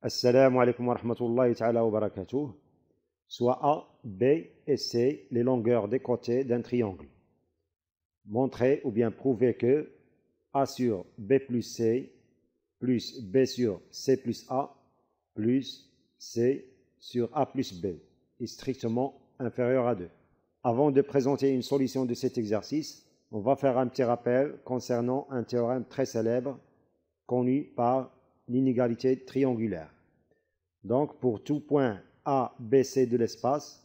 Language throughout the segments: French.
Assalamu alaikum wa rahmatullahi ta'ala wa barakatuh. Soit A, B et C, les longueurs des côtés d'un triangle. Montrer ou bien prouver que A sur B plus C plus B sur C plus A plus C sur A plus B est strictement inférieur à 2. Avant de présenter une solution de cet exercice, on va faire un petit rappel concernant un théorème très célèbre connu par l'inégalité triangulaire. Donc, pour tout point A, B, C de l'espace,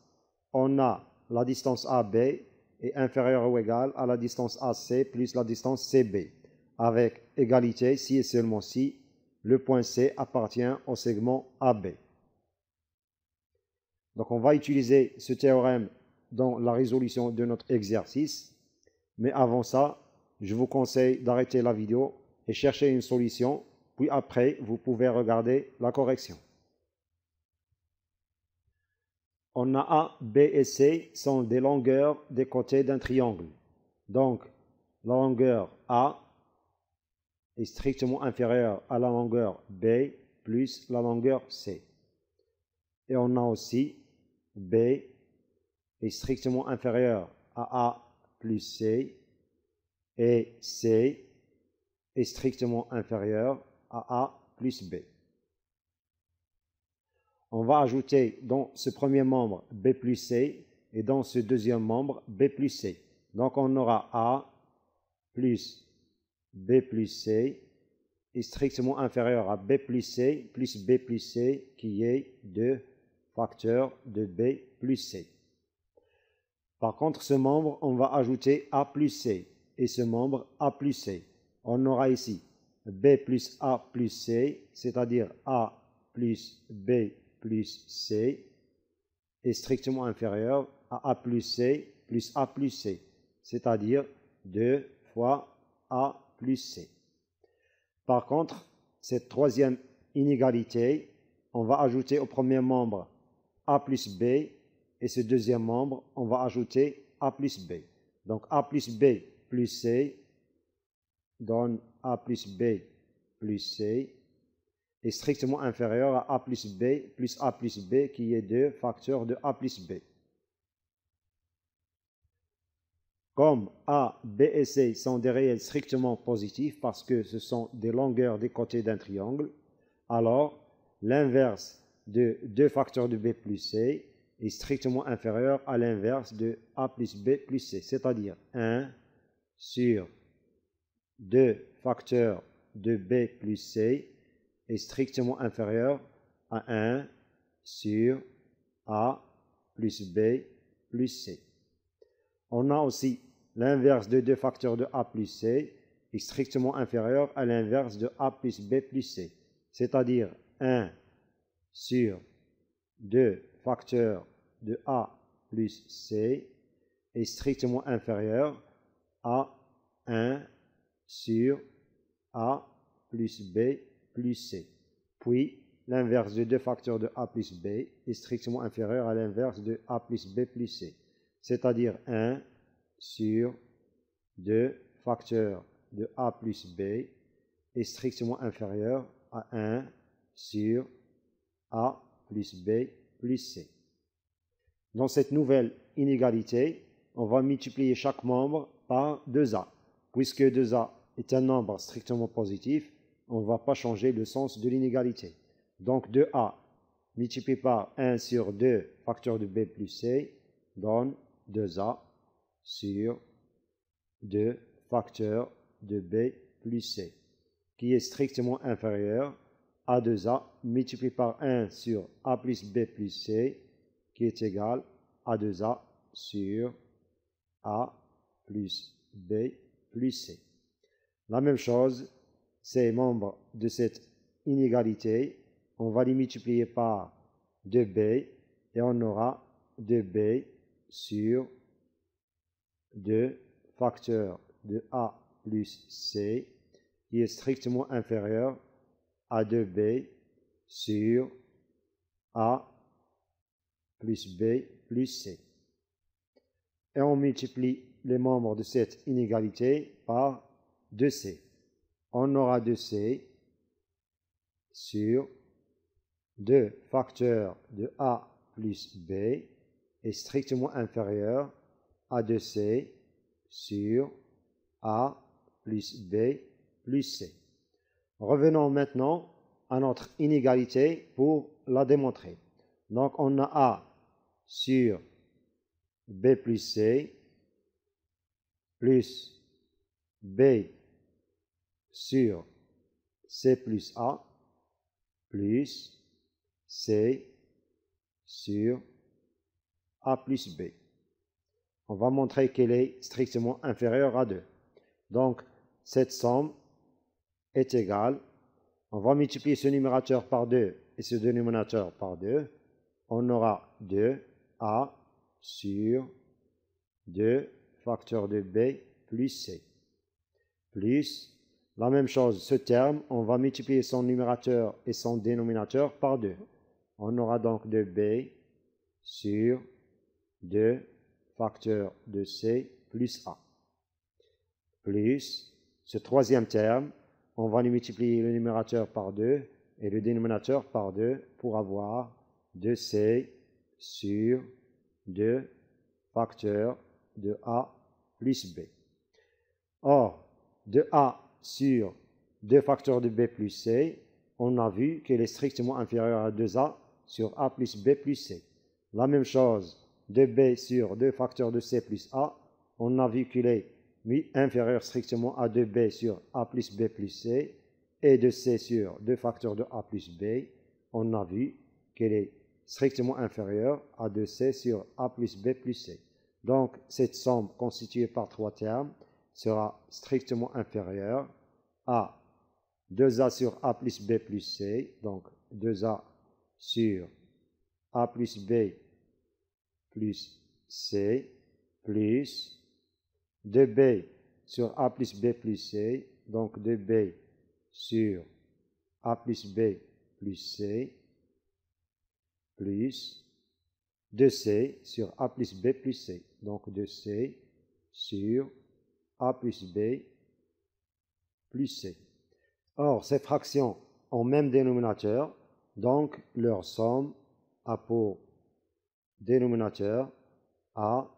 on a la distance AB est inférieure ou égale à la distance AC plus la distance CB, avec égalité si et seulement si le point C appartient au segment AB. Donc, on va utiliser ce théorème dans la résolution de notre exercice, mais avant ça, je vous conseille d'arrêter la vidéo et chercher une solution, puis après, vous pouvez regarder la correction. On a A, B et C sont des longueurs des côtés d'un triangle. Donc, la longueur A est strictement inférieure à la longueur B plus la longueur C. Et on a aussi B est strictement inférieur à A plus C et C est strictement inférieur à A plus B. On va ajouter dans ce premier membre B plus C et dans ce deuxième membre B plus C. Donc on aura A plus B plus C est strictement inférieur à B plus C qui est 2 facteurs de B plus C. Par contre, ce membre, on va ajouter A plus C et ce membre A plus C. On aura ici B plus A plus C, c'est-à-dire A plus B plus C est strictement inférieur à A plus C plus A plus C, c'est-à-dire 2 fois A plus C. Par contre, cette troisième inégalité, on va ajouter au premier membre A plus B et ce deuxième membre, on va ajouter A plus B. Donc A plus B plus C donne A plus B plus C est strictement inférieur à A plus B qui est 2 facteurs de A plus B. Comme A, B et C sont des réels strictement positifs parce que ce sont des longueurs des côtés d'un triangle, alors l'inverse de 2 facteurs de B plus C est strictement inférieur à l'inverse de A plus B plus C, c'est-à-dire 1 sur 2 facteurs de B plus C est strictement inférieur à 1 sur A plus B plus C. On a aussi l'inverse de 2 facteurs de A plus C est strictement inférieur à l'inverse de A plus B plus C, c'est-à-dire 1 sur 2 facteurs de A plus C est strictement inférieur à 1 sur A plus B plus C. Puis, l'inverse de 2 facteurs de A plus B est strictement inférieur à l'inverse de A plus B plus C, c'est-à-dire 1 sur 2 facteurs de A plus B est strictement inférieur à 1 sur A plus B plus C. Dans cette nouvelle inégalité, on va multiplier chaque membre par 2A. Puisque 2A est un nombre strictement positif, on ne va pas changer le sens de l'inégalité. Donc 2A multiplié par 1 sur 2 facteurs de B plus C donne 2A sur 2 facteurs de B plus C, qui est strictement inférieur à 2A multiplié par 1 sur A plus B plus C, qui est égal à 2A sur A plus B plus C. La même chose, ces membres de cette inégalité, on va les multiplier par 2b et on aura 2b sur 2 facteurs de A plus C qui est strictement inférieur à 2b sur A plus B plus C. Et on multiplie les membres de cette inégalité par 2c. On aura 2c sur 2 facteurs de A plus B est strictement inférieur à 2C sur A plus B plus C. Revenons maintenant à notre inégalité pour la démontrer. Donc on a A sur B plus C plus B sur C plus A plus C sur A plus B. On va montrer qu'elle est strictement inférieure à 2. Donc, cette somme est égale. On va multiplier ce numérateur par 2 et ce dénominateur par 2. On aura 2A sur 2 facteur de B plus C. Plus, la même chose, ce terme, on va multiplier son numérateur et son dénominateur par 2. On aura donc 2B sur 2 facteur de C plus A. Plus, ce troisième terme, on va multiplier le numérateur par 2 et le dénominateur par 2 pour avoir 2C sur 2 facteur de A plus B. Or, de A sur 2 facteurs de B plus C, on a vu qu'elle est strictement inférieure à 2A sur A plus B plus C. La même chose, de B sur 2 facteurs de C plus A, on a vu qu'il est inférieur strictement à 2B sur A plus B plus C, et de C sur 2 facteurs de A plus B, on a vu qu'elle est strictement inférieure à 2C sur A plus B plus C. Donc, cette somme constituée par 3 termes sera strictement inférieure à 2A sur A plus B plus C, donc 2A sur A plus B plus C, plus 2B sur A plus B plus C, donc 2B sur A plus B plus C, plus 2C sur A plus B plus C, donc 2C sur A plus B plus C. Or, ces fractions ont même dénominateur, donc leur somme a pour dénominateur A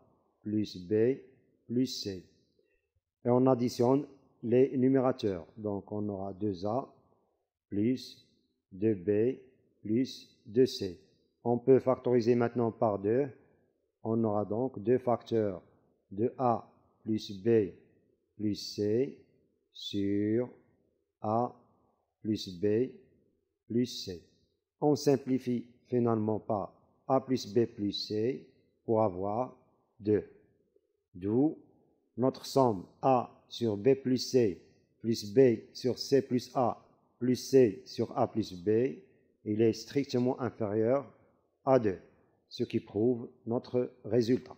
plus B plus C. Et on additionne les numérateurs. Donc on aura 2A plus 2B plus 2C. On peut factoriser maintenant par 2. On aura donc 2 facteurs de A plus B plus C sur A plus B plus C. On simplifie finalement par A plus B plus C pour avoir 2. D'où notre somme A sur B plus C plus B sur C plus A plus C sur A plus B, il est strictement inférieur à 2, ce qui prouve notre résultat.